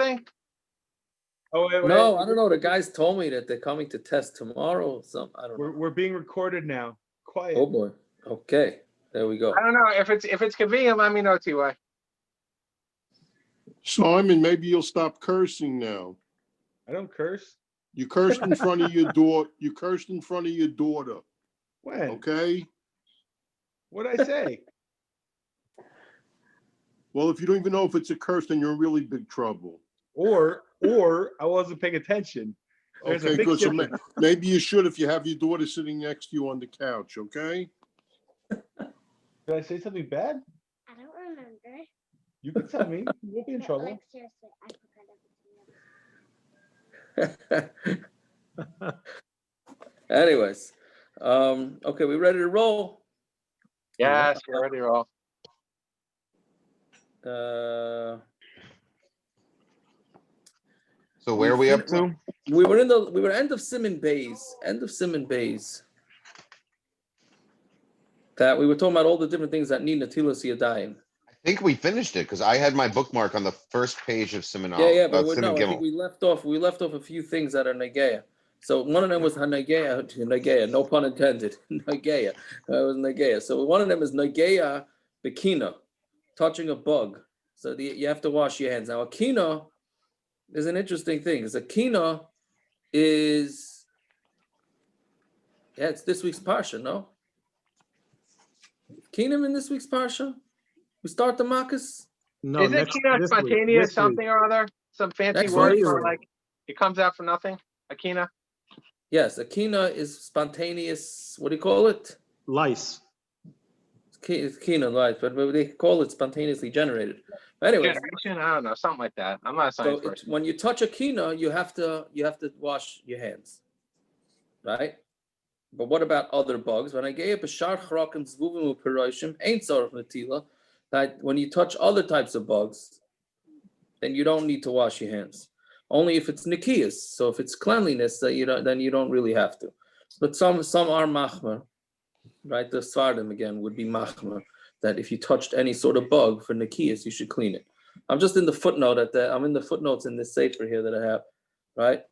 thing? Oh, wait. No, I don't know. The guys told me that they're coming to test tomorrow. I don't know. We're being recorded now. Quiet. Oh boy. Okay. There we go. I don't know. If it's convenient, let me know, Ty. Simon, maybe you'll stop cursing now. I don't curse. You cursed in front of your daughter. You cursed in front of your daughter. When? Okay. What did I say? Well, if you don't even know if it's a curse, then you're in really big trouble. Or I wasn't paying attention. There's a Okay, big good. So difference. maybe you should if you have your daughter sitting next to you on the couch. Okay. Did I say something bad? I don't remember. You can tell me. You won't be in But, trouble. like, seriously, I forgot everything. Anyways, okay, we ready to roll? Yes, we're ready to roll. So where are we up to? We were end of Simon Bays. That we were talking about all the different things that need Natilas Yadayim. I think we finished it because I had my bookmark on the first page of Siman Yeah, Aleph. but Siman I think Gimel. we left off a few things that are Negeya. So one of them was Negeya, no pun intended. Negeya. Was Negeya. So one of them is Negeya Bikina, touching a bug. So you have to wash your hands. Now a kina is an interesting thing. Because a kina is it's this week's parsha, no? Kinam in this week's parsha? We start the Makkas? No, Isn't Akina spontaneous something or other? Some fancy Next word week. for like it comes out from nothing? Akina? Yes, Akina is spontaneous. What do you call it? Lice. It's Kina, right? But they call it spontaneously generated. Anyways, Generation? I don't know, something like that. I'm not a science so person. when you touch a Kina, you have to wash your hands, right? But what about other bugs? When I gave b'shar charakim zvuvim u'piroshim ain't tzarich natila. That when you touch other types of bugs, then you don't need to wash your hands. Only if it's nikiyas. So if it's cleanliness, then you don't really have to. But some are machmer, right? The Svardim again would be machmer, that if you touched any sort of bug for nikiyas, you should clean it. I'm just in the footnote I'm in the footnotes in this sefer here that I have, right?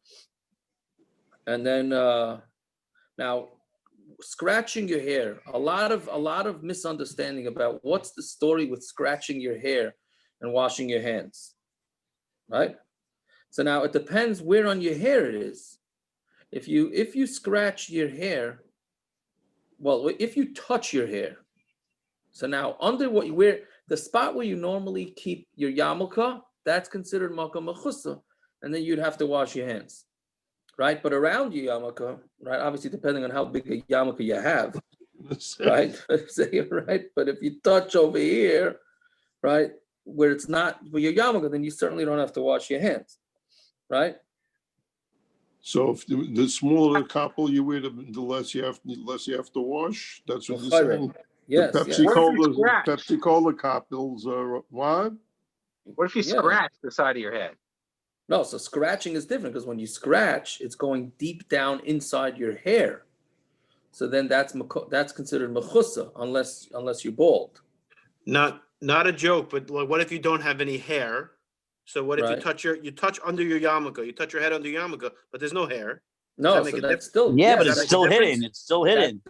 And then now scratching your hair, a lot of misunderstanding about what's the story with scratching your hair and washing your hands, right? So now it depends where on your hair it is. If you scratch your hair, well, if you touch your hair, so now where the spot where you normally keep your yarmulke, that's considered makom mechusa, and then you'd have to wash your hands, right? But around your yarmulke, right? Obviously, depending on how big a yarmulke you have, right? Right. But if you touch over here, right, where it's not where your yarmulke, then you certainly don't have to wash your hands, right? So if the smaller the couple you wear, the less you have to wash. That's what you're saying. Yes. The What Pepsi Cola couples are what? What if you scratch the side of your head? No, so scratching is different because when you scratch, it's going deep down inside your hair. So then that's considered mechusa unless you're bald. Not a joke, but what if you don't have any hair? So what if you touch under your yarmulke, you touch your head under your yarmulke, but there's no hair? No, so that's still but it's still hidden. It's still hidden.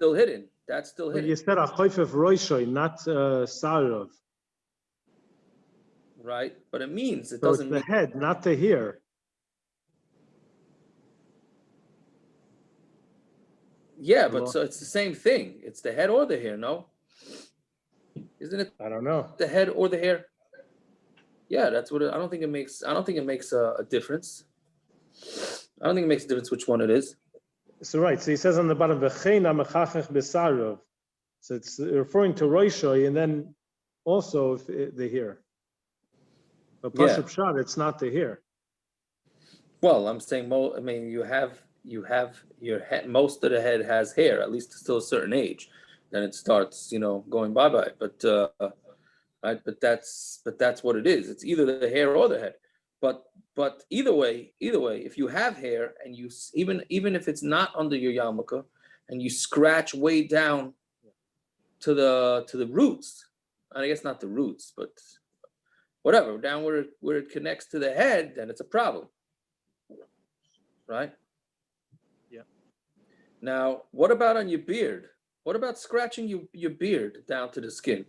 That's still But hidden. you said a choifef roishoi, not sarov. Right, but it means it So doesn't it's the mean head, not the hair. yeah, but so it's the same thing. It's the head or the hair, no? Isn't it? I don't know. The head or the hair? Yeah, that's what I don't think it makes a difference. I don't think it makes a difference which one it is. So right, so he says on the bottom, V'cheina mechachech b'sarov. So it's referring to roishoi and then also the hair. But Pashup Shad, it's not the hair. Well, I'm saying, you have your head. Most of the head has hair, at least till a certain age. Then it starts, going bye-bye. But right, but that's what it is. It's either the hair or the head. But either way, if you have hair and you even if it's not under your yarmulke and you scratch way down to the roots, and I guess not the roots, but whatever, down where it connects to the head, then it's a problem. Right? Yeah. Now, what about on your beard? What about scratching your beard down to the skin?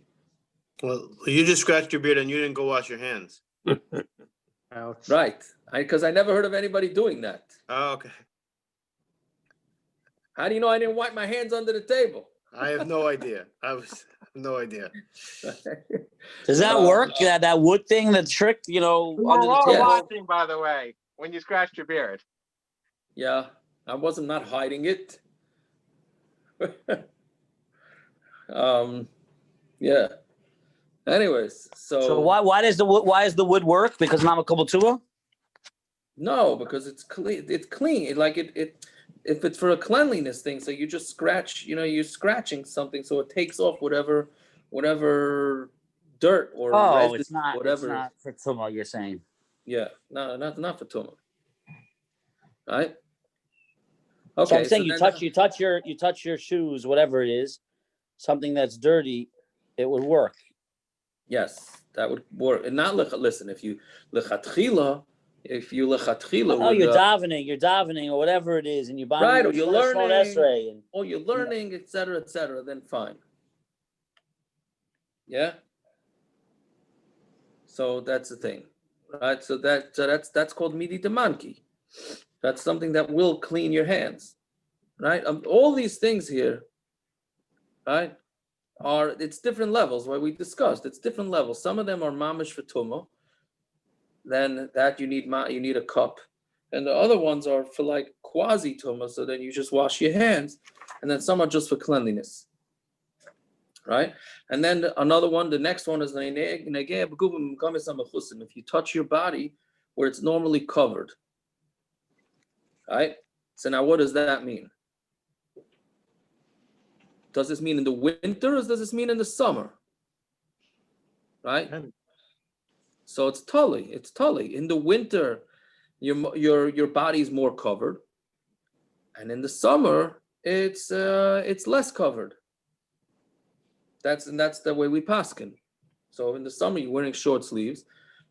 Well, you just scratched your beard and you didn't go wash your hands. Ouch. Right. Because I never heard of anybody doing that. Oh, okay. How do you know I didn't wipe my hands under the table? I have no idea. I have no idea. Does that work? That wood thing, the trick, We under were the all table? watching, by the way, when you scratched your beard. Yeah, I wasn't not hiding it. Yeah. Anyways, So why does the wood work? Because Mama Tua? No, because it's clean. It's clean. If it's for a cleanliness thing, so you just scratch. You're scratching something, so it takes off whatever dirt or residue, It's not. whatever. It's not for Tuma. You're saying. Yeah, no, not for tuma. Right. So Okay. I'm saying you touch your shoes, whatever it is, something that's dirty, it would work. Yes, that would work. And not listen. If you lechatchila. You're davening, or whatever it is, and you're buying right, or you're learning, and etc., then fine. Yeah. So that's the thing, right? So that's called midi demanki. That's something that will clean your hands, right? All these things here, right, it's different levels. What we discussed, it's different levels. Some of them are mamish for tumah. Then that you need a cup, and the other ones are for like quasi tuma. So then you just wash your hands, and then some are just for cleanliness, right? And then another one, the next one is if you touch your body where it's normally covered, right? So now what does that mean? Does this mean in the winter, or does this mean in the summer? Right? So it's tully. It's tully. In the winter, your body's more covered, and in the summer, it's less covered. That's the way we paskin. So in the summer, you're wearing short sleeves.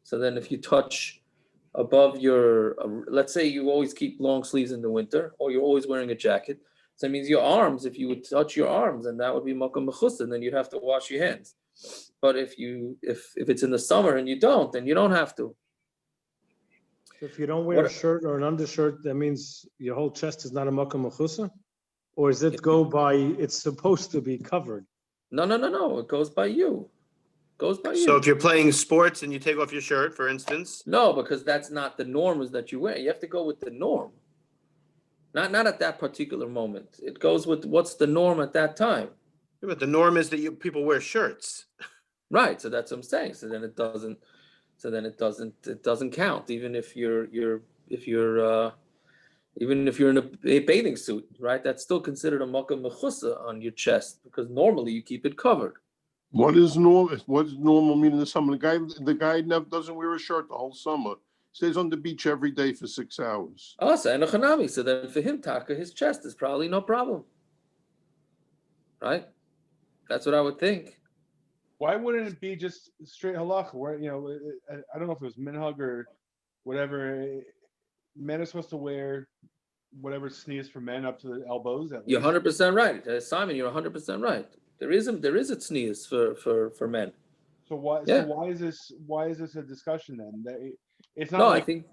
So then, if you touch above your, let's say you always keep long sleeves in the winter, or you're always wearing a jacket. So that means your arms. If you would touch your arms, and that would be makom mechus, and then you'd have to wash your hands. But if it's in the summer and you don't, then you don't have to. If you don't wear a shirt or an undershirt, that means your whole chest is not a makom mechusa? Or is it go by, it's supposed to be covered? No. It goes by you. So if you're playing sports and you take off your shirt, for instance? No, because that's not the norm is that you wear. You have to go with the norm. Not at that particular moment. It goes with what's the norm at that time. Yeah, but the norm is that people wear shirts. Right. So that's what I'm saying. So then it doesn't count, even if you're in a bathing suit, right? That's still considered a makom mechusa on your chest, because normally you keep it covered. What does normal mean in the summer? The guy never doesn't wear a shirt the whole summer. Stays on the beach every day for 6 hours. Oh, so then for him, Taka, his chest is probably no problem. Right? That's what I would think. Why wouldn't it be just straight halacha? Where I don't know if it was minhag or whatever. Men are supposed to wear whatever sneeze for men up to the elbows. You're 100% right, Simon. You're 100% right. There is a sneeze for men. So why? Yeah. So why is this a discussion then? It's not. No, like, I think.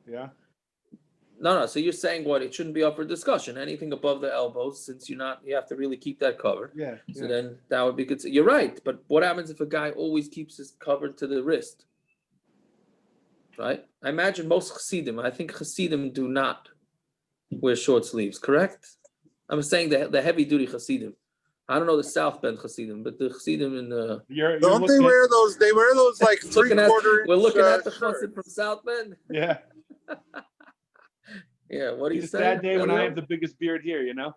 Yeah. No. So you're saying what? It shouldn't be up for discussion. Anything above the elbows, since you have to really keep that covered. Yeah. So then that would be good. You're right. But what happens if a guy always keeps his covered to the wrist? Right? I imagine most Hasidim, I think Hasidim do not wear short sleeves, correct? I'm saying the heavy duty Hasidim. I don't know the South Bend Hasidim, but the Hasidim in the. Don't they wear those? They wear those like 3/4 inch. We're looking at the Hasid from South Bend. Yeah. Yeah, what are you It's saying? a sad day when I have the biggest beard here, Yeah,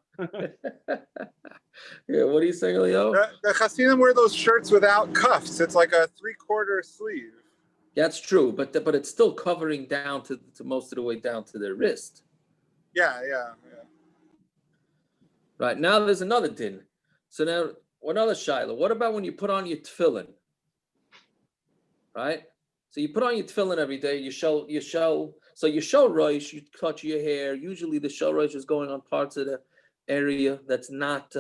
what are you saying, Leo? The Hasidim wear those shirts without cuffs. It's like a 3/4 sleeve. That's true, but it's still covering down to most of the way down to their wrist. Yeah. Right, now there's another din. So now another shaila. What about when you put on your tefillin? right? So you put on your tefillin every day. You show. So you show roish. You touch your hair. Usually the show roish is going on parts of the area that's not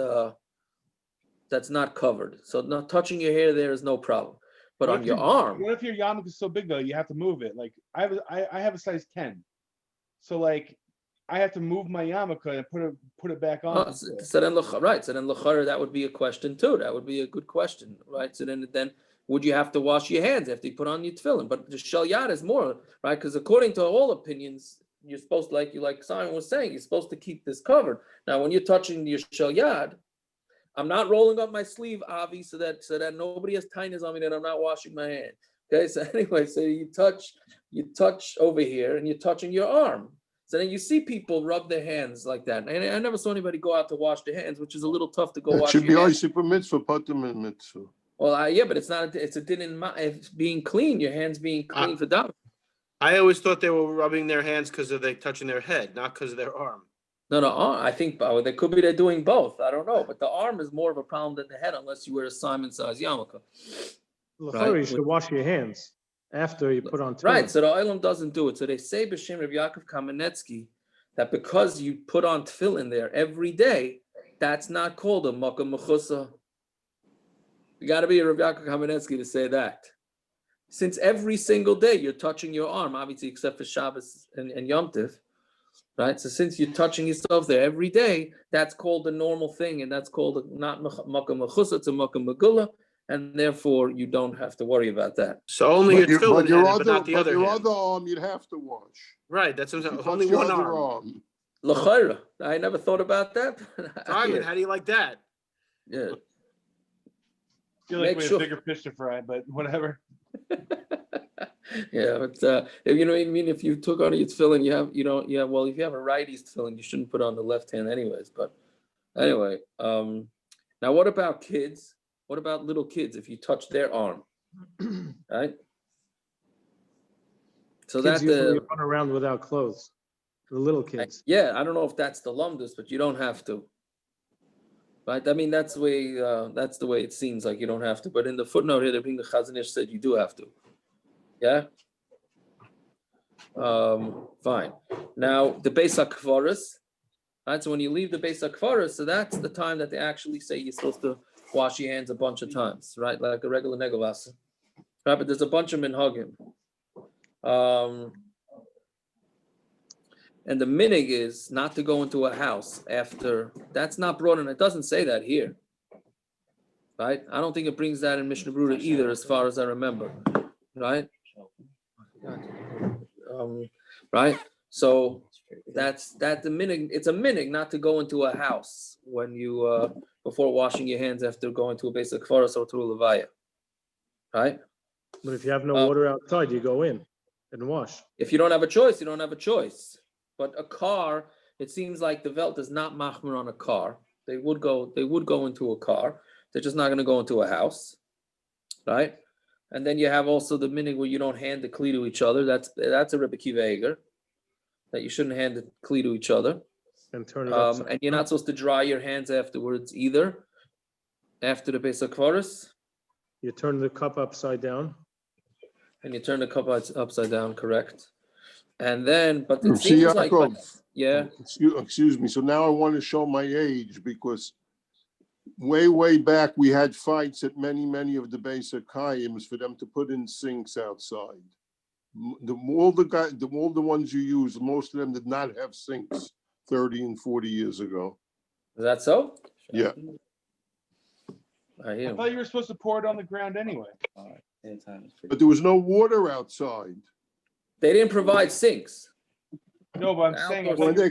covered. So not touching your hair there is no problem. But What on if your your- arm, What if your yarmulke is so big though, you have to move it? Like I have a size 10. So like I have to move my yarmulke and put it back on. so then right. So then l'chara, that would be a question too. That would be a good question, right? So then would you have to wash your hands after you put on your tefillin? But the shel yad is more, right? Because according to all opinions, you're supposed, like Simon was saying, you're supposed to keep this covered. Now, when you're touching your shel yad, I'm not rolling up my sleeve, Avi, so that nobody has tinnitus on me that I'm not washing my hand. Okay, so anyway, so you touch over here and you're touching your arm. So then you see people rub their hands like that. And I never saw anybody go out to wash their hands, which is a little tough to go It wash should be your hands. Isaac mitzvah, patim and mitzvah. Well, yeah, but it's not. It's a din in it's being clean. Your hands being clean for davening. I always thought they were rubbing their hands because of they touching their head, not because of their arm. No, I think they could be they're doing both. I don't know, but the arm is more of a problem than the head, unless you wear a Simon size yarmulke. L'chara, you should wash your hands after you put on tefillin. Right. So the Olam doesn't do it. So they say b'shem Rav Yaakov Kamenetsky that because you put on tefillin there every day, that's not called a makom mechusa. You got to be a Rav Yaakov Kamenetsky to say that. Since every single day you're touching your arm, obviously except for Shabbos and Yom Tov, right? So since you're touching yourself there every day, that's called a normal thing, and that's called not makom mechusa, it's a makom megula, and therefore you don't have to worry about that. So only your tefillin head, but not the other your hand. other arm, you'd have to wash. Right, that's what I'm saying. You Only touch your one other arm. L'chayra, I never thought about that. Simon, how do you like that? Yeah. I feel like Make we have sure. bigger fish to fry, but whatever. Yeah, but if you know what I mean, if you took on your tefillin, well, if you have a righty's tefillin, you shouldn't put on the left hand anyways. But anyway, now what about kids? What about little kids if you touch their arm? Right? So Kids that usually run around without clothes. The little kids. yeah, I don't know if that's the lumdus, but you don't have to. Right? I mean, that's the way it seems like you don't have to. But in the footnote here, the Chazon Ish said you do have to. Yeah. Fine. Now the Beis HaKvaros, right? So when you leave the Beis HaKvaros, so that's the time that they actually say you're supposed to wash your hands a bunch of times, right? Like a regular negovasa. Right? But there's a bunch of minhagim. And the minig is not to go into a house after. That's not brought in. It doesn't say that here, right? I don't think it brings that in Mishnah Berurah either, as far as I remember, right? Right. So that's the minig. It's a minig not to go into a house when you before washing your hands after going to a Beis HaKvaros or to a levaya, right? But if you have no water outside, you go in and wash. If you don't have a choice, you don't have a choice. But a car, it seems like the Velt is not machmer on a car. They would go into a car. They're just not going to go into a house, right? And then you have also the minig where you don't hand the kli to each other. That's a Rebbe Kiva Eger, that you shouldn't hand the kli to each other. And turn it upside and you're not supposed to dry your hands afterwards either. After the Beis HaKvaros. You turn the cup upside down. And you turn the cup upside down, correct? And then, but it See, seems like, Yaakov, yeah. Excuse me. So now I want to show my age because way back we had fights at many of the basic kayims for them to put in sinks outside. All the ones you use, most of them did not have sinks 30 and 40 years ago. Is that so? Yeah. I thought you were supposed to pour it on the ground anyway. But there was no water outside. They didn't provide sinks. No, but I'm saying when they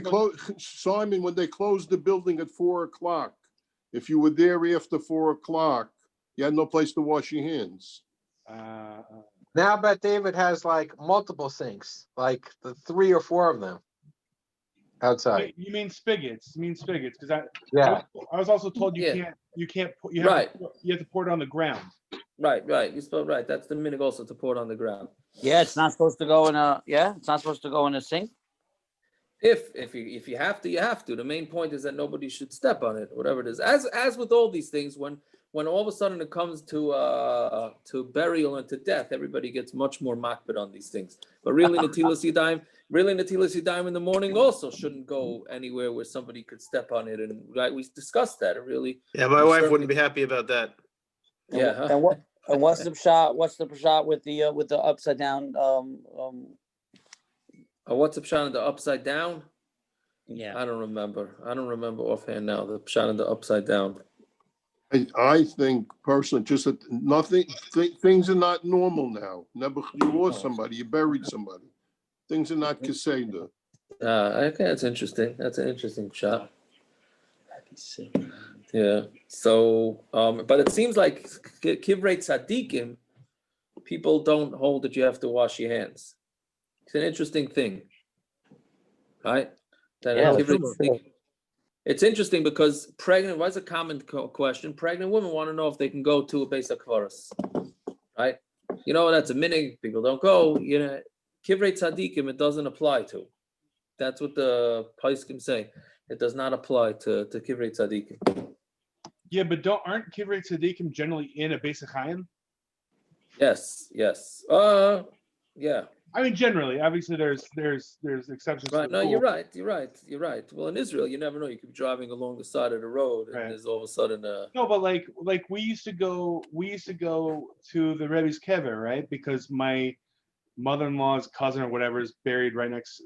Simon, when they closed the building at 4:00, if you were there after 4:00, you had no place to wash your hands. Now, but David has like multiple sinks, like the 3 or 4 of them outside. You mean spigots? Because Yeah. I was also told you can't you have to pour it on the ground. Right. You spelled right. That's the minig also to pour it on the ground. Yeah, it's not supposed to go in a. Yeah, it's not supposed to go in a sink. If you have to, you have to. The main point is that nobody should step on it, whatever it is. As with all these things, when when all of a sudden it comes to burial and to death, everybody gets much more makbid on these things. But really, Natilas Yadayim in the morning also shouldn't go anywhere where somebody could step on it. And right, we discussed that. It really. Yeah, my wife wouldn't be happy about that. Yeah. And what's the shot? What's the shot with the upside down? What's the pshat in the upside down? Yeah. I don't remember offhand now. The pshat in the upside down. I think personally, just that things are not normal now. Never, you lost somebody, you buried somebody. Things are not kaseda. Okay, that's interesting. That's an interesting shot. Yeah. So, but it seems like kivrei tzadikim, people don't hold that you have to wash your hands. It's an interesting thing, right? It's interesting because pregnant. What's a common question? Pregnant women want to know if they can go to a Beis HaKvaros, right? You know, that's a minhag. People don't go. You know, kivrei tzadikim, it doesn't apply to. That's what the Paiskim say. It does not apply to kivrei tzadikim. Yeah, but aren't kivrei tzadikim generally in a Beis HaChaim? Yes. Yeah. I mean, generally, obviously, there's exceptions. Right. To the No, rule. you're right. Well, in Israel, you never know. You could be driving along the side of the road, and there's all of a sudden No, but like we used to go to the Rebbe's kever, right? Because my mother-in-law's cousin or whatever is buried right next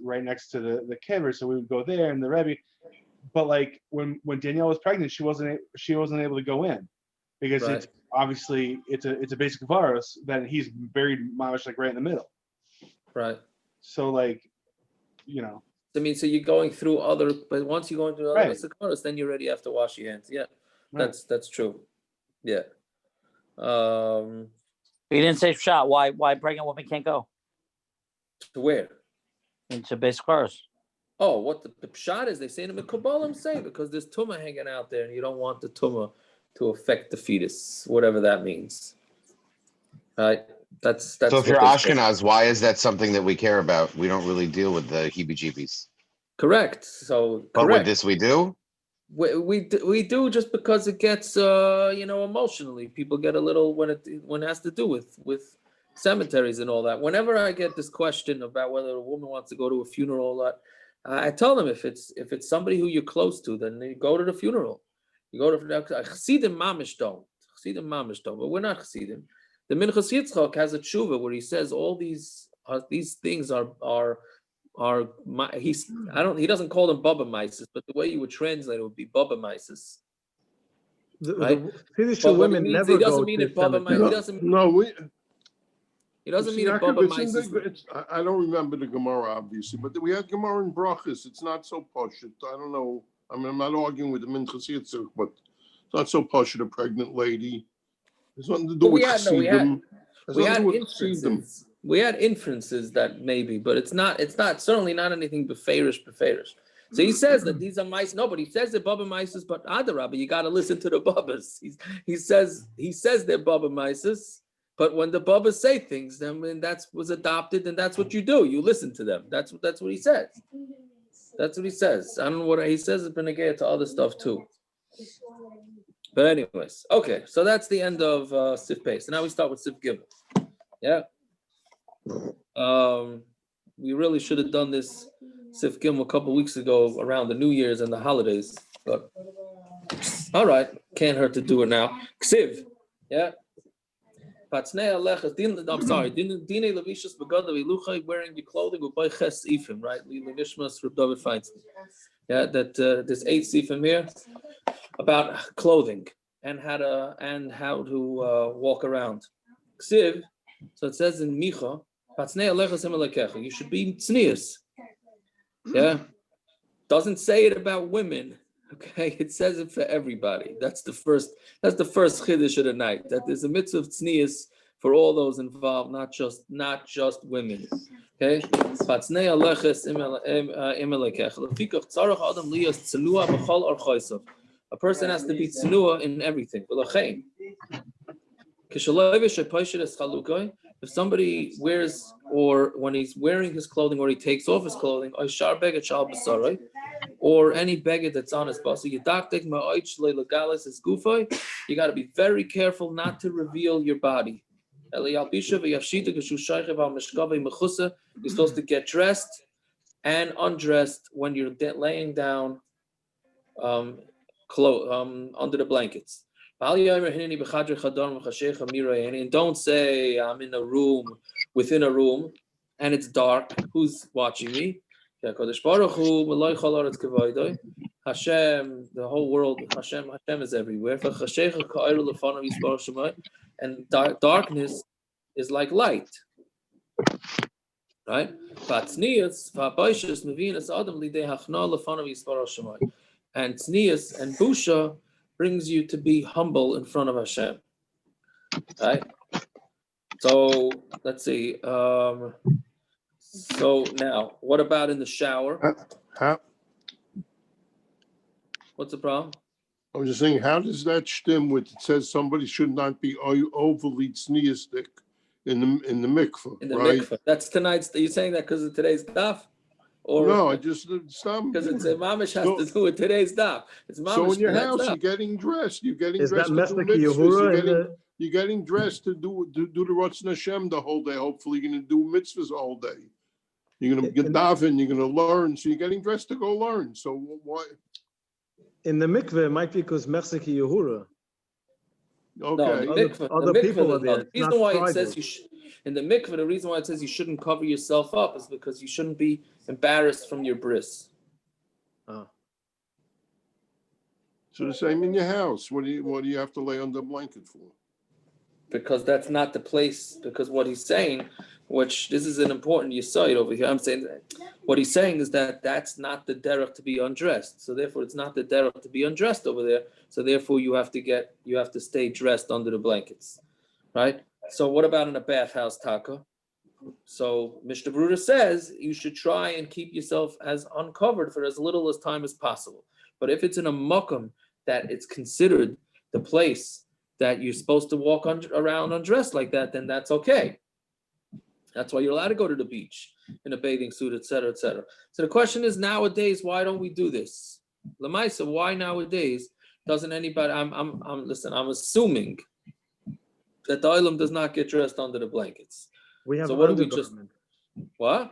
to the kever, so we would go there, and the Rebbe. But like when Danielle was pregnant, she wasn't able to go in because it's obviously it's a basic virus that he's buried mamish like right in the middle. Right. So like, you know. I mean, so you're going through but once you go into other Beis then you already have to wash your hands. Yeah, that's true. Yeah. You didn't say shot. Why pregnant women can't go? To where? Into Beis HaKvaros. Oh, what the pshat is? They say in the Kabbalah say because there's tumah hanging out there, and you don't want the tumah to affect the fetus, whatever that means. Right. That's so if you're Ashkenaz, why is that something that we care about? We don't really deal with the heebie-jeebies. Correct. So, but with this, we do. We do just because it gets emotionally. People get a little when it has to do with cemeteries and all that. Whenever I get this question about whether a woman wants to go to a funeral, I tell them if it's somebody who you're close to, then you go to the funeral. You go to Chassidim mamish don't, but we're not Chassidim. The Minchas Yitzchak has a tshuva where he says all these things are he doesn't call them Baba Mises, but the way you would translate it would be Baba Mises. Right? The women never go to Baba Mises. He doesn't mean a Baba Mises. I don't remember the Gemara obviously, but we had Gemara in Brachas. It's not so posh. I don't know. I mean, I'm not arguing with the Minchas Yitzchak, but it's not so posh. A pregnant lady. There's nothing to do with Chassidim. We had inferences that maybe, but it's not certainly not anything beferish. So he says that these are mice. No, but he says they're Baba Mises, but Adarabba, you got to listen to the Babas. He says they're Baba Mises, but when the Babas say things, then that was adopted, and that's what you do. You listen to them. That's what he says. That's what he says. I don't know what he says. It's been negated to other stuff too. But anyways, okay, so that's the end of Sif Pei. So now we start with Sif Gimel. Yeah. We really should have done this Sif Gimel a couple weeks ago around the New Year's and the holidays, but all right, can't hurt to do it now. Ksiv, yeah. I'm sorry. Dine Levishas Begadav Iluchai wearing your clothing with by Ches Ifim, right? Nishmas Reb David Feinstein. Yeah, that there's 8 Sifim here about clothing and how to walk around. Ksiv, so it says in Micha, you should be tznius. Yeah, doesn't say it about women. Okay, it says it for everybody. That's the first chiddush of the night. That there's a mitzvah of tznius for all those involved, not just women. Okay, a person has to be tznua in everything. If somebody wears, or when he's wearing his clothing, or he takes off his clothing, or any beggar that's on his bus. You got to be very careful not to reveal your body. You're supposed to get dressed and undressed when you're laying down under the blankets. And don't say I'm in a room, within a room, and it's dark. Who's watching me? Hashem, the whole world, Hashem is everywhere. And darkness is like light, right? And tznius and busha brings you to be humble in front of Hashem, right? So let's see. So now, what about in the shower? What's the problem? I was just saying, how does that stem with it says somebody should not be overly tzniustic in the mikveh, In the right? mikveh. That's tonight's. Are you saying that because of today's daf? Or no, I just stop. Because it's a mamish has to do with today's daf. It's mamish. So in your house, daf. you're getting dressed. You're getting Is dressed that to do Mesnik mitzvahs. Yehura? You're getting dressed to do the Ratzon Hashem the whole day. Hopefully, you're going to do mitzvahs the whole day. You're going to get daven. You're going to learn. So you're getting dressed to go learn. So why? In the mikveh, it might be because Mesnik Yehura. Okay. No, Other people are there. The reason why it says in the mikveh, the reason why it says you shouldn't cover yourself up is because you shouldn't be embarrassed from your bris. Oh. So the same in your house. What do you have to lay under a blanket for? Because that's not the place. Because what he's saying, which this is an important yesod over here. I'm saying that what he's saying is that that's not the derech to be undressed. So therefore, it's not the derech to be undressed over there. So therefore, you have to stay dressed under the blankets, right? So what about in a bathhouse, Taka? So Mishnah Berurah says you should try and keep yourself as uncovered for as little as time as possible. But if it's in a mukum that it's considered the place that you're supposed to walk around undressed like that, then that's okay. That's why you're allowed to go to the beach in a bathing suit, et cetera, et cetera. So the question is nowadays, why don't we do this? Lamaisa, why nowadays doesn't anybody? I'm assuming that the olam does not get dressed under the blankets. We have so what undergarments. do we just what?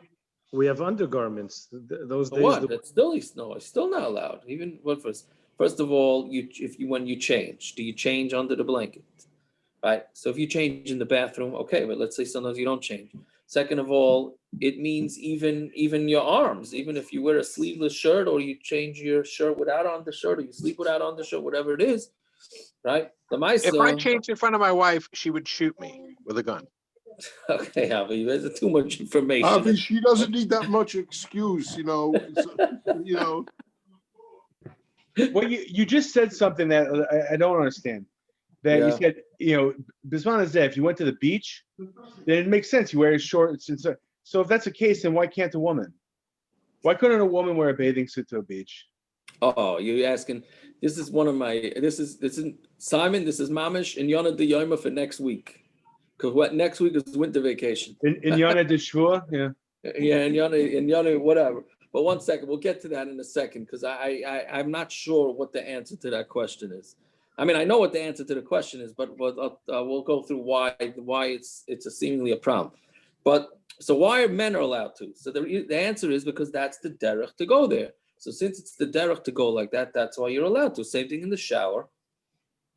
We have undergarments. Those days. What? That's still no. It's still not allowed. Even what first of all, when you change, do you change under the blanket? Right. So if you change in the bathroom, okay. But let's say sometimes you don't change. Second of all, it means even your arms. Even if you wear a sleeveless shirt or you change your shirt without undershirt or you sleep without undershirt, whatever it is, right? If I changed in front of my wife, she would shoot me with a gun. Okay, Avi, there's too much information. Avi, she doesn't need that much excuse, you know. Well, you just said something that I don't understand. That you said, Bisman is there. If you went to the beach, then it makes sense. You wear shorts. So if that's the case, then why can't a woman? Why couldn't a woman wear a bathing suit to a beach? Oh, you're asking. This is one of my. This is Simon. This is Mamish and Yonah de Yoma for next week. Because what next week is winter vacation. In Yonah de Shvua, yeah. Yeah, and Yonah, whatever. But one second, we'll get to that in a second because I'm not sure what the answer to that question is. I mean, I know what the answer to the question is, but we'll go through why it's seemingly a problem. But so why are men are allowed to? So the answer is because that's the derech to go there. So since it's the derech to go like that, that's why you're allowed to. Same thing in the shower,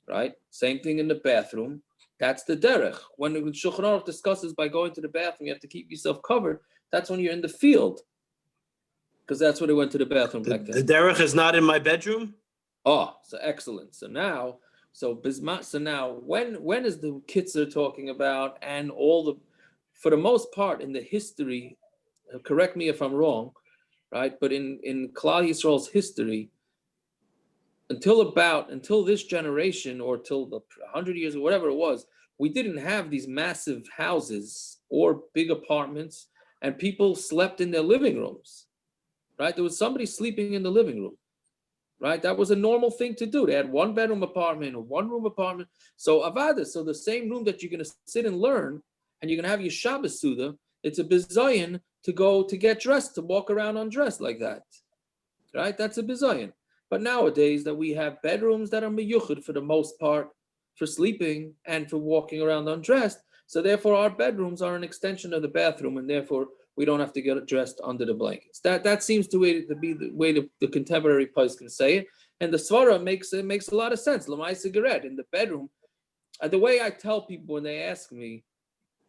right? Same thing in the bathroom. That's the derech. When Shulchan Aruch discusses by going to the bathroom, you have to keep yourself covered. That's when you're in the field, because that's where they went to the bathroom back then. The derech is not in my bedroom. Oh, so excellent. So now, when is the Kitzur talking about and for the most part in the history, correct me if I'm wrong, right? But in Klal Yisrael's history, until this generation or till the 100 years or whatever it was, we didn't have these massive houses or big apartments, and people slept in their living rooms, right? There was somebody sleeping in the living room. Right, that was a normal thing to do. They had one bedroom apartment or one room apartment. So avada, so the same room that you're going to sit and learn, and you're going to have your Shabbos Suda. It's a bizayin to go to get dressed, to walk around undressed like that. right? That's a bizayon. But nowadays that we have bedrooms that are meyuchid for the most part for sleeping and for walking around undressed, so therefore our bedrooms are an extension of the bathroom, and therefore we don't have to get dressed under the blankets. That seems to be the way the contemporary post can say it, and the svara makes a lot of sense. Lamai cigarette in the bedroom. The way I tell people when they ask me,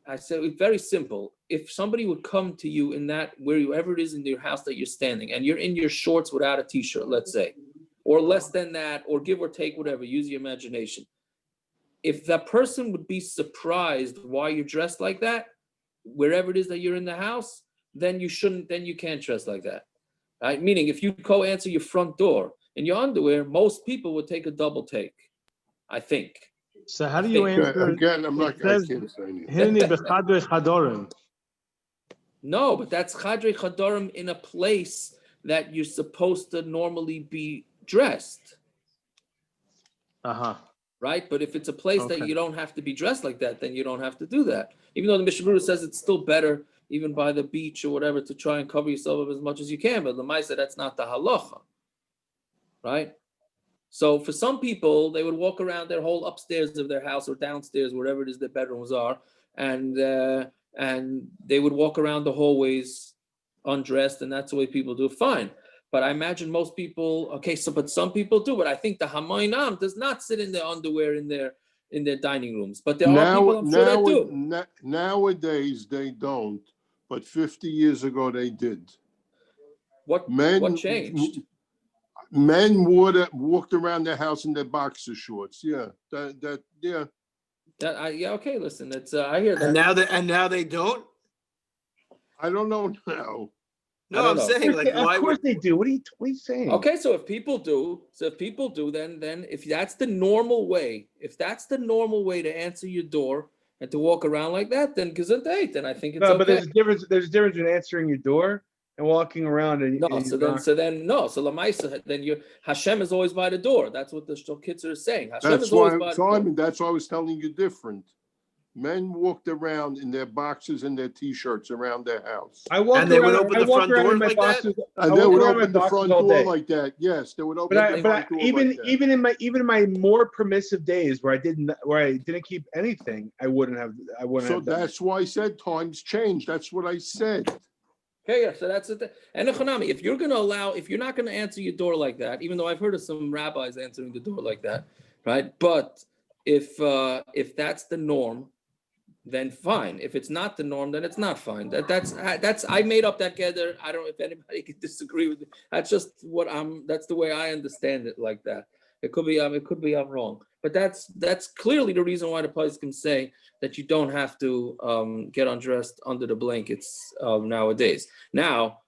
I say it's very simple. If somebody would come to you in that wherever it is in your house that you're standing, and you're in your shorts without a t-shirt, let's say, or less than that, or give or take, whatever, use your imagination. If that person would be surprised why you're dressed like that, wherever it is that you're in the house, then you can't dress like that. Right? Meaning if you go answer your front door in your underwear, most people would take a double take, I think. So how do you answer? Again, I can't say anything. No, but that's chadrei chadorim in a place that you're supposed to normally be dressed. Right? But if it's a place that you don't have to be dressed like that, then you don't have to do that. Even though the Mishnah Berurah says it's still better, even by the beach or whatever, to try and cover yourself up as much as you can. But Lamai said that's not the halacha. Right? So for some people, they would walk around their whole upstairs of their house or downstairs, wherever it is their bedrooms are, and they would walk around the hallways undressed, and that's the way people do. Fine. But I imagine most people, but some people do. But I think the Hamoinam does not sit in their underwear in their dining rooms. But there are people I'm sure that do. Nowadays they don't, but 50 years ago they did. What changed? Men walked around their house in their boxer shorts. Yeah, yeah. Okay. Listen, it's I hear that. And now they don't. I don't know now. No, I'm saying like why of course they do. What are you saying? Okay, so if people do, then if that's the normal way, to answer your door and to walk around like that, then gesundheit, then I think it's okay. But there's a difference. There's a difference in answering your door and walking around. So Lamaisa, then Hashem is always by the door. That's what the Kitzur is saying. Hashem is always by the door. That's why I was telling you different. Men walked around in their boxes and their t-shirts around their house. And they would open the front door like that. And they would open the front door like that. Yes, they would open the front door even like that. even in my more permissive days where I didn't keep anything, I wouldn't have. So that's why I said times change. That's what I said. Okay, yeah, so that's it. And Echanami, if you're not going to answer your door like that, even though I've heard of some rabbis answering the door like that, right? But if that's the norm, then fine. If it's not the norm, then it's not fine. That's I made up that gather. I don't know if anybody can disagree with it. That's just that's the way I understand it like that. It could be I'm wrong. But that's clearly the reason why the poskim say that you don't have to get undressed under the blankets nowadays. Now,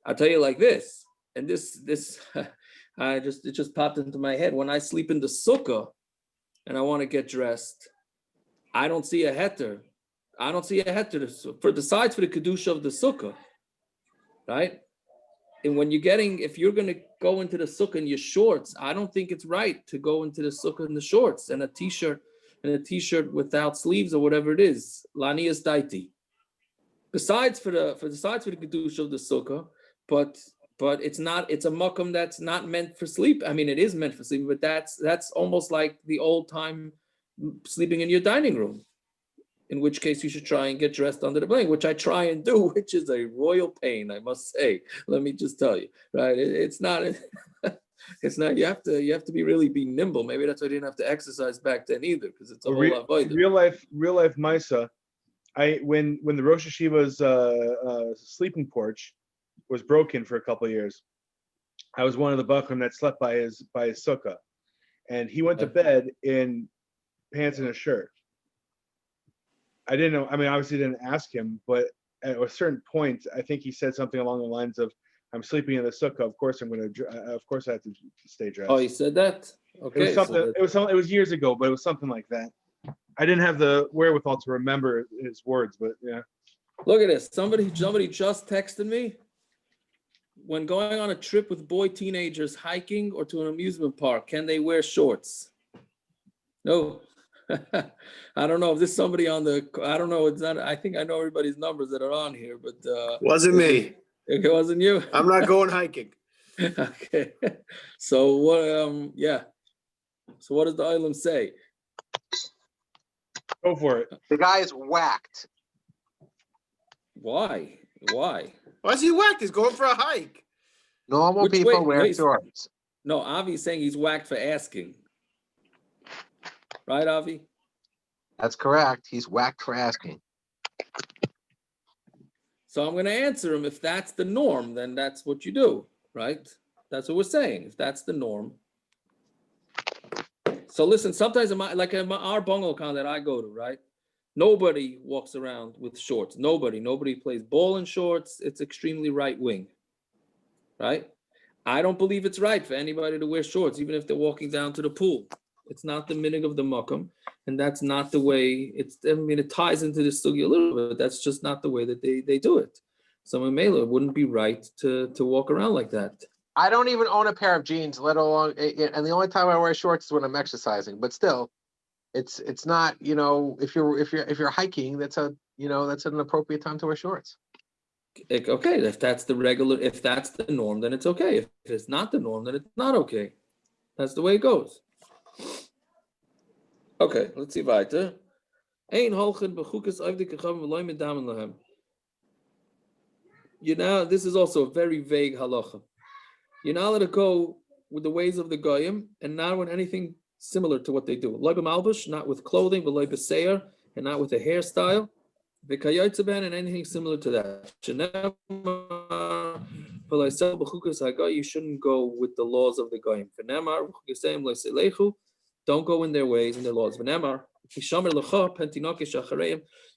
I'll tell you like this, and this it just popped into my head. When I sleep in the sukkah and I want to get dressed, I don't see a heter. Besides for the kedusha of the sukkah, right? And if you're going to go into the sukkah in your shorts, I don't think it's right to go into the sukkah in the shorts and a t-shirt without sleeves or whatever it is. Lani is daiti. Besides for the kedusha of the sukkah, but it's a makom that's not meant for sleep. I mean, it is meant for sleep, but that's almost like the old time sleeping in your dining room. In which case you should try and get dressed under the blanket, which I try and do, which is a royal pain, I must say. Let me just tell you, right? It's not. You have to be nimble. Maybe that's why I didn't have to exercise back then either, because it's a whole lot of real life Misa. When the Rosh Hashiva's sleeping porch was broken for a couple of years, I was one of the bachrim that slept by his sukkah, and he went to bed in pants and a shirt. I didn't know. I mean, obviously didn't ask him, but at a certain point, I think he said something along the lines of, "I'm sleeping in the sukkah. Of course, I have to stay dressed." Oh, he said that. Okay. It was years ago, but it was something like that. I didn't have the wherewithal to remember his words, but yeah. Look at this. Somebody just texted me. When going on a trip with boy teenagers hiking or to an amusement park, can they wear shorts? No. I don't know if this is somebody I don't know. It's not. I think I know everybody's numbers that are on here, but wasn't me. It wasn't you. I'm not going hiking. Okay. So what? Yeah. So what does the Olam say? Go for it. The guy is whacked. Why? Why? Why is he whacked? He's going for a hike. Normal Which people way- wear wait. shorts. No, Avi's saying he's whacked for asking. Right, Avi? That's correct. He's whacked for asking. So I'm going to answer him. If that's the norm, then that's what you do, right? That's what we're saying. If that's the norm. So listen, sometimes in our bungalow con that I go to, right? Nobody walks around with shorts. Nobody plays ball in shorts. It's extremely right wing, right? I don't believe it's right for anybody to wear shorts, even if they're walking down to the pool. It's not the minig of the makam, and that's not the way it's. I mean, it ties into the sugi a little bit. That's just not the way that they do it. So in Mela, it wouldn't be right to walk around like that. I don't even own a pair of jeans, let alone, and the only time I wear shorts is when I'm exercising. But still, it's not, if you're hiking, that's an appropriate time to wear shorts. Okay, if that's the norm, then it's okay. If it's not the norm, then it's not okay. That's the way it goes. Okay, let's see weiter. Ein holchen bechukas avdik kachavim v'loy medamen lahem. This is also a very vague halacha. You're not allowed to go with the ways of the goyim and not with anything similar to what they do. Loy b'malbush, not with clothing, but loy b'seir, and not with a hairstyle. V'kayotzaben, and anything similar to that. You shouldn't go with the laws of the goyim. Don't go in their ways and their laws.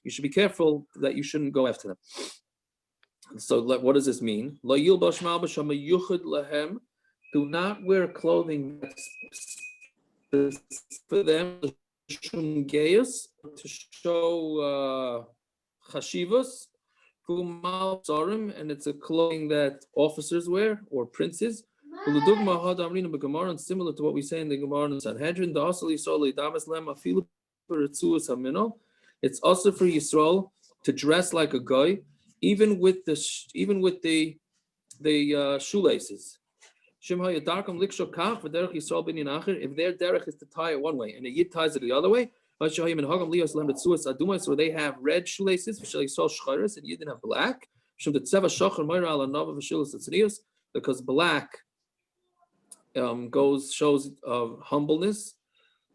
You should be careful that you shouldn't go after them. So what does this mean? Do not wear clothing for them to show chashivas, and it's a clothing that officers wear or princes. And similar to what we say in the Gemara in Sanhedrin, it's also for Yisrael to dress like a guy, even with the shoelaces. If their derech is to tie it one way and the yid ties it the other way, so they have red shoelaces, and yid have black, because black shows humbleness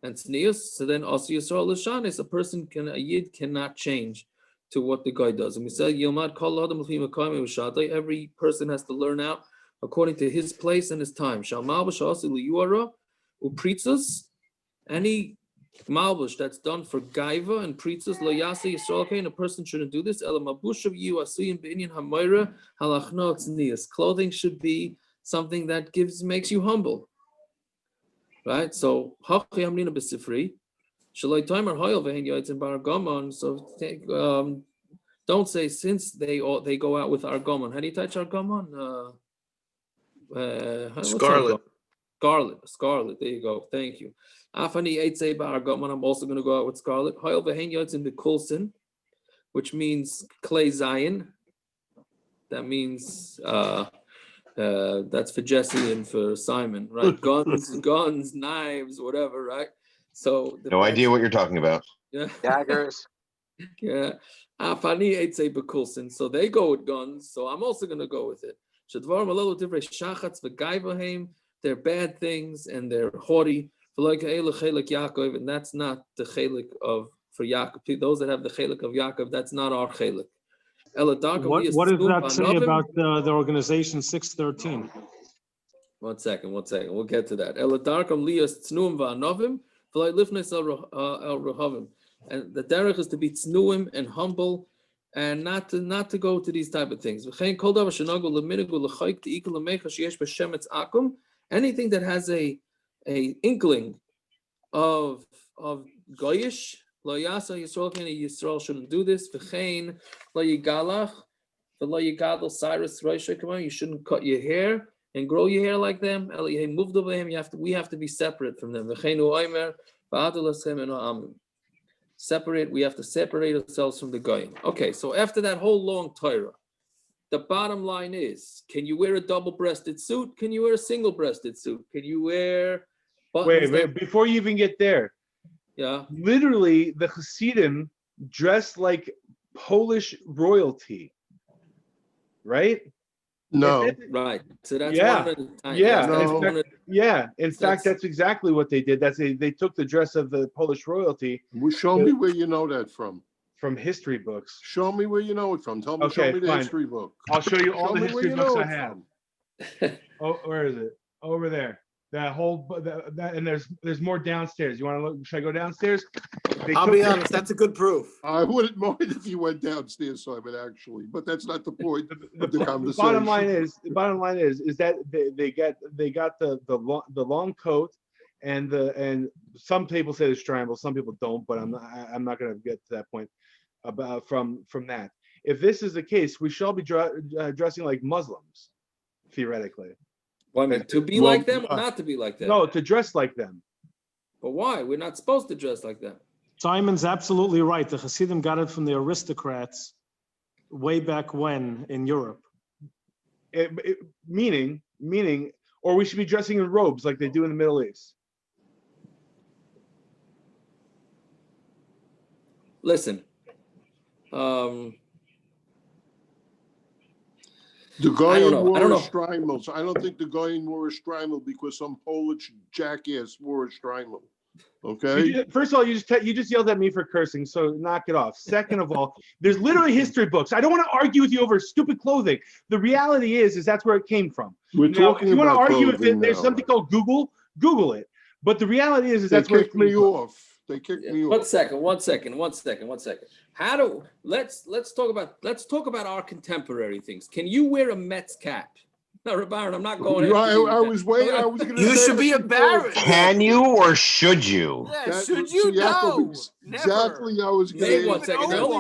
and tznius. So then also Yisrael l'shanis, a yid cannot change to what the guy does. And we said every person has to learn out according to his place and his time. Any malbush that's done for gaiva and pritzas lo yasa Yisrael kain, a person shouldn't do this. Clothing should be something that makes you humble, right? So don't say since they go out with argomon. How do you touch argomon? Scarlet. Scarlet. There you go. Thank you. Afani Eitze Ba'argotman. I'm also going to go out with scarlet. Hoyel v'hen yotzin b'kulsin, which means clay Zion. That means that's for Jesse and for Simon, right? Guns, knives, whatever, right? So No idea what you're talking about. Yeah. Daggers. Yeah. Afani Eitze b'kulsin. So they go with guns. So I'm also going to go with it. They're bad things and they're haughty. And that's not the chelik for Yaakov. Those that have the chelik of Yaakov, that's not our chelik. What does that say about the organization 613? One second. We'll get to that. And the derech is to be tznuim and humble, and not to go to these type of things. Anything that has a inkling of goyish, lo yasa Yisrael Yisrael shouldn't do this. V'chein lo yigalach v'lo yigadol Cyrus Rosh. You shouldn't cut your hair and grow your hair like them. We have to be separate from them. V'chein u'omer v'adalasem and amim. We have to separate ourselves from the goyim. Okay, so after that whole long Torah, The bottom line is, can you wear a double-breasted suit? Can you wear a single-breasted suit? Can you wear buttons? Wait, before you even get there, Yeah. literally the Hasidim dressed like Polish royalty, right? No, Right. So that's Yeah. one of the times. Yeah, That's No. one of Yeah, in fact, That's- that's exactly what they did. They took the dress of the Polish royalty well, show me where you know that from. from history books. Show me where you know it from. Tell me, show Okay, me the fine. history book. I'll show you all Show the me where history you books know I it have. from. Oh, where is it? Over there. That whole that and there's more downstairs. You want to look? Should I go downstairs? I'll be honest, that's a good proof. I wouldn't mind if you went downstairs, Simon, actually, but that's not the point of the The conversation. bottom line is that they got the long coat and some people say it's triangle, some people don't, but I'm not going to get to that point about from that. If this is the case, we shall be dressing like Muslims, theoretically. Well, I mean, to be Well, like them or not to be like them? No, to dress like them. But why? We're not supposed to dress like that. Simon's absolutely right. The Hasidim got it from the aristocrats way back when in Europe. Meaning, or we should be dressing in robes like they do in the Middle East. Listen, The I Goyen don't know. wore I don't a know. strimal. I don't think the Goyen wore a strimal because some Polish jackass wore a strimal. Okay? First of all, you just yelled at me for cursing, so knock it off. Second of all, there's literally history books. I don't want to argue with you over stupid clothing. The reality is that's where it came from. We're Now, talking if you want to about argue if clothing there's now. something called Google it. But the reality is They that's where it kicked came me from. off. They kicked me one off. second. How do let's talk about our contemporary things. Can you wear a Mets cap? No, Baron, I'm not going. Right, after you with I that. was waiting. I was going to. You should be embarrassed. Can you or should you? Yeah, should you know? Never. Exactly. I was going Wait to. one second. The own only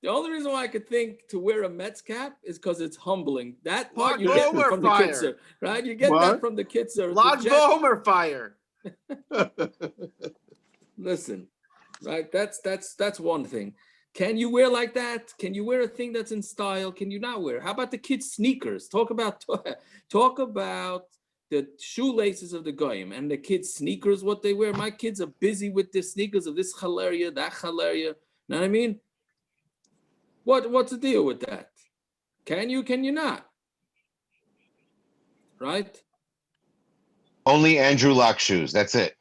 one. reason why I could think to wear a Mets cap is because it's humbling. That part Log you get Bohmer from the fire. Kitzur, right? You get What? that from the Kitzur. Log The Jet- Bohmer fire. Listen, right? That's one thing. Can you wear like that? Can you wear a thing that's in style? Can you not wear? How about the kids' sneakers? Talk about the shoelaces of the goyim and the kids' sneakers. What they wear? My kids are busy with the sneakers of this chalaria, that chalaria. Know what I mean? What's the deal with that? Can you? Can you not? Right? Only Andrew Lock shoes. That's it.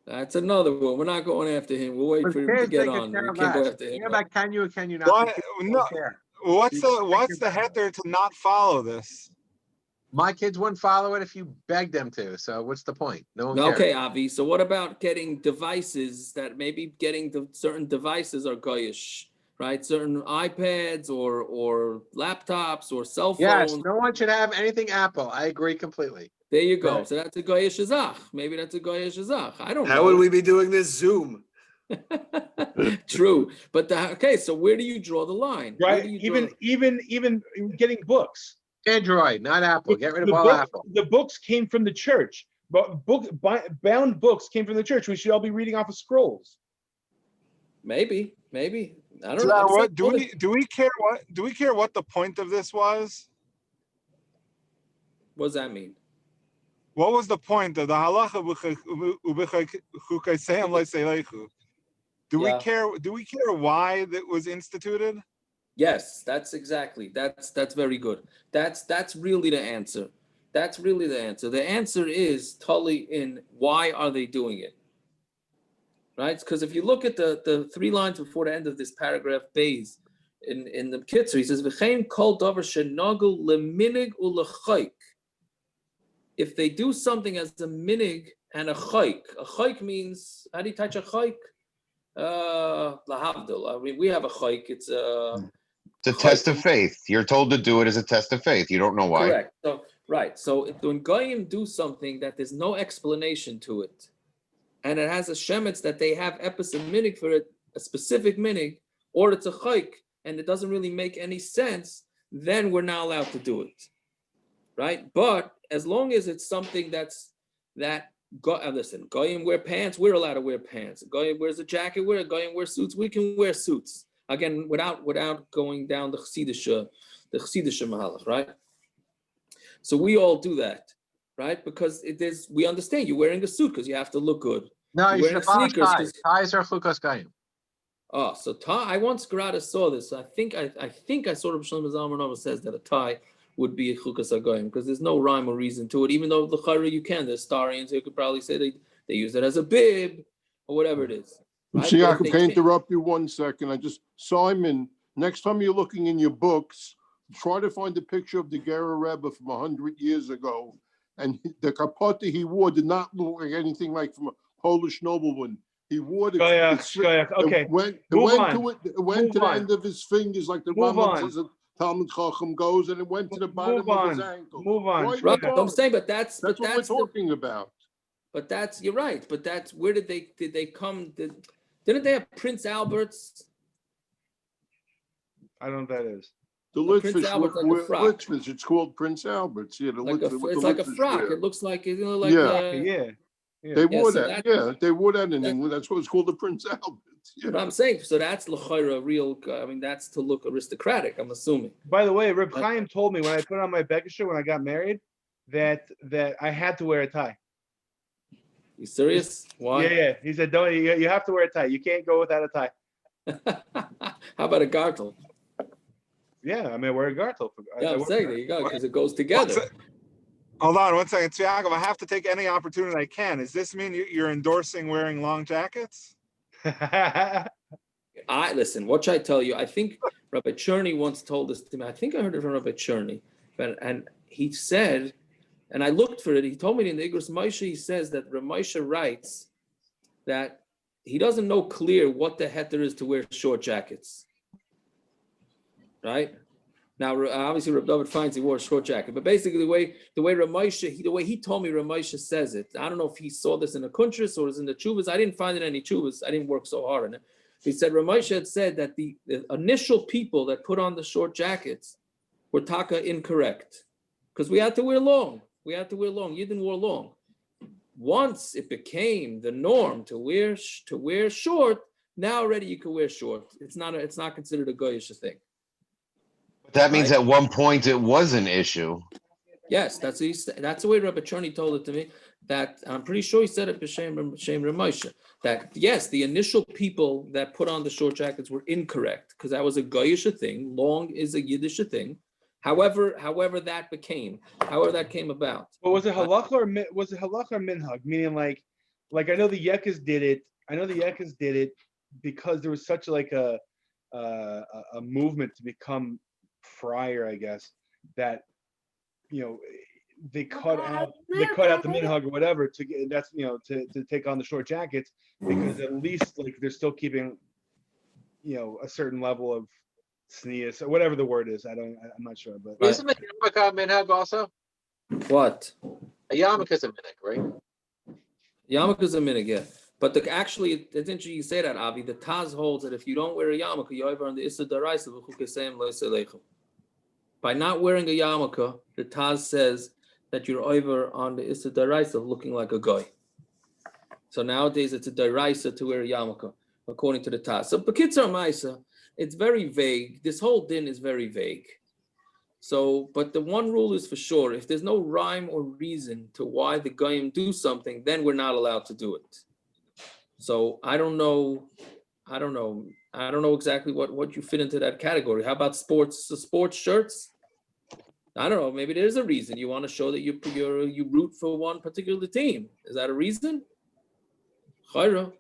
That's another one. We're not going after him. We'll wait for him to get on. We can't go after him. About can you or can you not? Why, The kids don't no, care. what's the heter to not follow this? My kids wouldn't follow it if you begged them to. So what's the point? No one cares. Okay, Avi. So what about getting devices that maybe getting certain devices are goyish, right? Certain iPads or laptops or cell phones. Yes, no one should have anything Apple. I agree completely. There you go. Right. So that's a goyish azach. Maybe that's a goyish azach. I don't know. How would we be doing this Zoom? True, but okay. So where do you draw the line? Where Right? do you draw Even getting books. Android, not Apple. Get rid of The all book- Apple. The books came from the church. But bound books came from the church. We should all be reading off of scrolls. Maybe. I don't So, know. what do we care what the point of this was? What does that mean? What was the point of the halacha? Do we Yeah. care? Do we care why that was instituted? Yes, that's very good. That's really the answer. That's really the answer. The answer is totally in why are they doing it? Right? Because if you look at the 3 lines before the end of this paragraph, Bays, in the Kitzur, he says, V'chein kol davar shenagu leminig u'lechayk. If they do something as a minig and a chayk means, how do you touch a chayk? Lahavdil. I mean, we have a chayk. It's a test of faith. You're told to do it as a test of faith. You don't know why. correct. So right. So when goyim do something that there's no explanation to it, and it has a shemetz that they have epis and minig for it, a specific minig, or it's a chayk, and it doesn't really make any sense, then we're not allowed to do it. Right? But as long as it's something listen, goyim wear pants, we're allowed to wear pants. Goyim wears a jacket, goyim wears suits, we can wear suits. again, without going down the chassidische mahalach, right? So we all do that, right? Because we understand you're wearing a suit because you have to look good. No, You're you should wearing abolish sneakers ties. 'cause- Ties are chukas gayim. Oh, so tie. I once Grada saw this. I think I saw Rabbi Shlomo Zalman says that a tie would be a chukas hagoyim because there's no rhyme or reason to it. Even though the chayra you can, there's starians who could probably say they use it as a bib or whatever it is. Right? See, But I if they can can't- interrupt you 1 second. Simon, next time you're looking in your books, try to find a picture of the Gera Rebbe from 100 years ago. And the kapota he wore did not look like anything like from a Polish nobleman. He wore the. Shkoyach. Okay, It went move to on. it. It went to the Move on. end of his fingers, like the Move Rambam on. says that Talmud Chacham goes, and it went to the bottom Move of his on. ankle. Move on. Right, Right, move so I'm on. saying, but that's That's what we're talking about. But that's you're right. But that's where did they come? Didn't they have Prince Albert's? I don't know what that is. The Prince Litvish, Albert's like a frock. Litvish, it's called Prince Albert's. Yeah, It's like a frock. It looks like like Yeah. Yeah. They wore so that. Yeah, they wore that in that- England. That's what it's called, the Prince Albert's. Yeah. But I'm saying, so that's l'chayra real. I mean, that's to look aristocratic. I'm assuming. By the way, Reb Chaim told me when I put on my bekisher when I got married that I had to wear a tie. You serious? Why? Yeah. He said, "Don't you have to wear a tie? You can't go without a tie." How about a gartel? Yeah, I mean, wear a gartel. Yeah, I'm saying there you go because it goes together. Hold on 1 second. Tzviakov, I have to take any opportunity I can. Does this mean you're endorsing wearing long jackets? Listen. What should I tell you? I think Rabbi Cherny once told this to me. I think I heard it from Rabbi Cherny, and he said, and I looked for it. He told me in the Igros Moshe. He says that Ramosha writes that he doesn't know clear what the heter is to wear short jackets. Right now, obviously, Reb David finds he wore a short jacket, but basically, the way Ramosha, the way he told me Ramosha says it, I don't know if he saw this in the kuntris or was in the chuvas. I didn't find it in any chuvas. I didn't work so hard on it. He said Ramosha had said that the initial people that put on the short jackets were taka incorrect because we had to wear long. We had to wear long. You didn't wear long. Once it became the norm to wear short, now already you can wear short. It's not considered a goyish thing. That means at one point it was an issue. Yes, that's what he said. That's the way Rabbi Cherny told it to me. That I'm pretty sure he said it b'shem Ramosha. That yes, the initial people that put on the short jackets were incorrect because that was a goyish thing. Long is a Yiddish thing. However that came about. But was it halacha or minhag? Meaning like I know the Yekas did it. I know the Yekas did it because there was such like a movement to become friar, I guess, that they cut out the minhag or whatever to get to take on the short jackets because at least like they're still keeping a certain level of sneeze or whatever the word is. I'm not sure, but Isn't a yarmulke a minhag also? What? A yarmulke is a minhag, right? Yarmulke is a minhag, yeah. But actually, it's interesting you say that, Avi. The Taz holds that if you don't wear a yarmulke, you're over on the Issa Daraisa v'chukesem lo yiseleichem. By not wearing a yarmulke, the Taz says that you're over on the Issa Daraisa looking like a guy. So nowadays it's a Daraisa to wear a yarmulke, according to the Taz. So Kitzur Maisa, it's very vague. This whole din is very vague. So, but the one rule is for sure: if there's no rhyme or reason to why the goyim do something, then we're not allowed to do it. So I don't know exactly what you fit into that category. How about sports shirts? I don't know. Maybe there's a reason you want to show that you root for one particular team. Is that a reason? Chayra.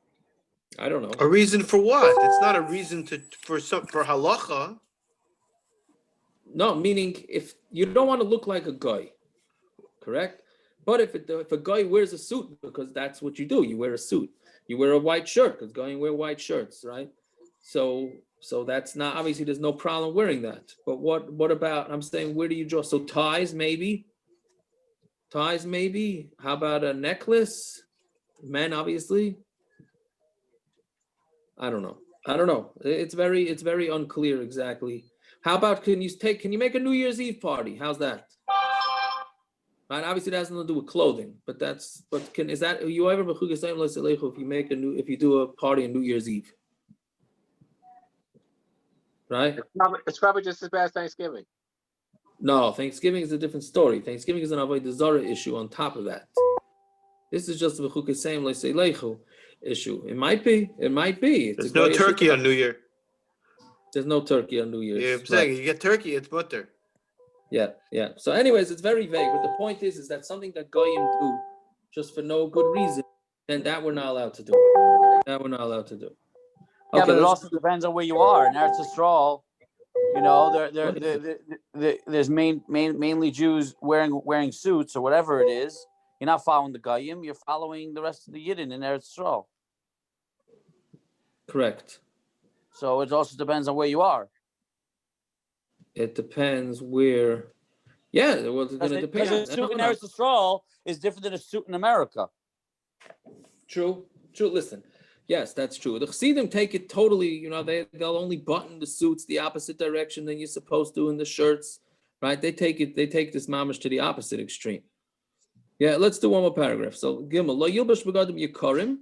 I don't know. A reason for what? It's not a reason for halacha. No, meaning if you don't want to look like a guy, correct? But if a guy wears a suit, because that's what you do, you wear a suit. You wear a white shirt because guys wear white shirts, right? So that's not, obviously there's no problem wearing that. But what about, I'm saying, where do you draw? So ties maybe. How about a necklace? Men, obviously. I don't know. It's very unclear exactly. How about can you make a New Year's Eve party? How's that? Right, obviously that has nothing to do with clothing, but is that you ever if you do a party on New Year's Eve? right? It's probably just as bad as Thanksgiving. No, Thanksgiving is a different story. Thanksgiving is an avodah zarah issue on top of that. This is just a v'chukasem le'seilechu issue. It might be. It might be. It's There's a no goyish turkey shita. on New Year. There's no turkey on New Year's. Yeah, I'm saying you get turkey, it's butter. Yeah, yeah. So, anyways, it's very vague. But the point is that something that goyim do just for no good reason, then that we're not allowed to do. That we're not allowed to do. Yeah, Okay, but it let's- also depends on where you are. In Eretz Yisrael, you know, there's mainly Jews wearing suits or whatever it is. You're not following the Goyim, you're following the rest of the Yidden in Eretz Yisrael. Correct. So it also depends on where you are. It depends where. Yeah, well, it's going to Because depend. a suit in Eretz Yisrael is different than a suit in America. True. Listen, yes, that's true. The Chassidim take it totally. You know, they'll only button the suits the opposite direction than you're supposed to in the shirts, right? They take this mamash to the opposite extreme. Yeah, let's do one more paragraph. So Gimel, lo yilbash begadim yikarim.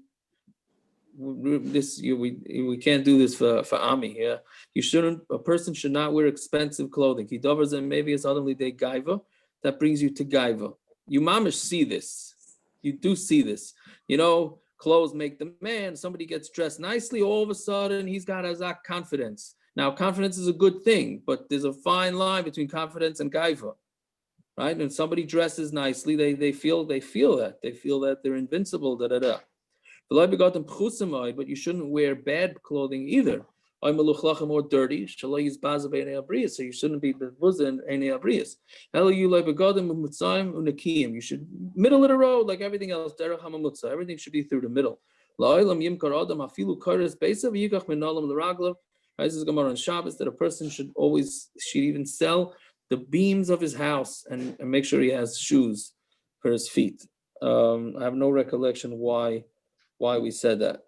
We can't do this for Ami here. A person should not wear expensive clothing. He dovers and maybe it's suddenly de gaiva. That brings you to gaiva. You mamish see this. You do see this. You know, clothes make the man. Somebody gets dressed nicely, all of a sudden he's got a confidence. Now, confidence is a good thing, but there's a fine line between confidence and gaiva. Right? And somebody dresses nicely, they feel that. They feel that they're invincible, but you shouldn't wear bad clothing either. Or dirty, so you shouldn't be you should middle of the road like everything else. Everything should be through the middle. This is Gemara on Shabbos that a person should even sell the beams of his house and make sure he has shoes for his feet. I have no recollection why we said that,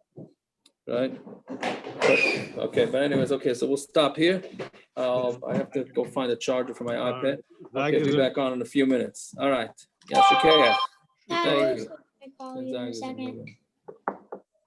right? But anyways, okay, so we'll stop here. I have to go find a charger for my iPad. Okay, be back on in a few minutes. All right. Yeah, Shukaya. Dad, Thank you. I call you in a second.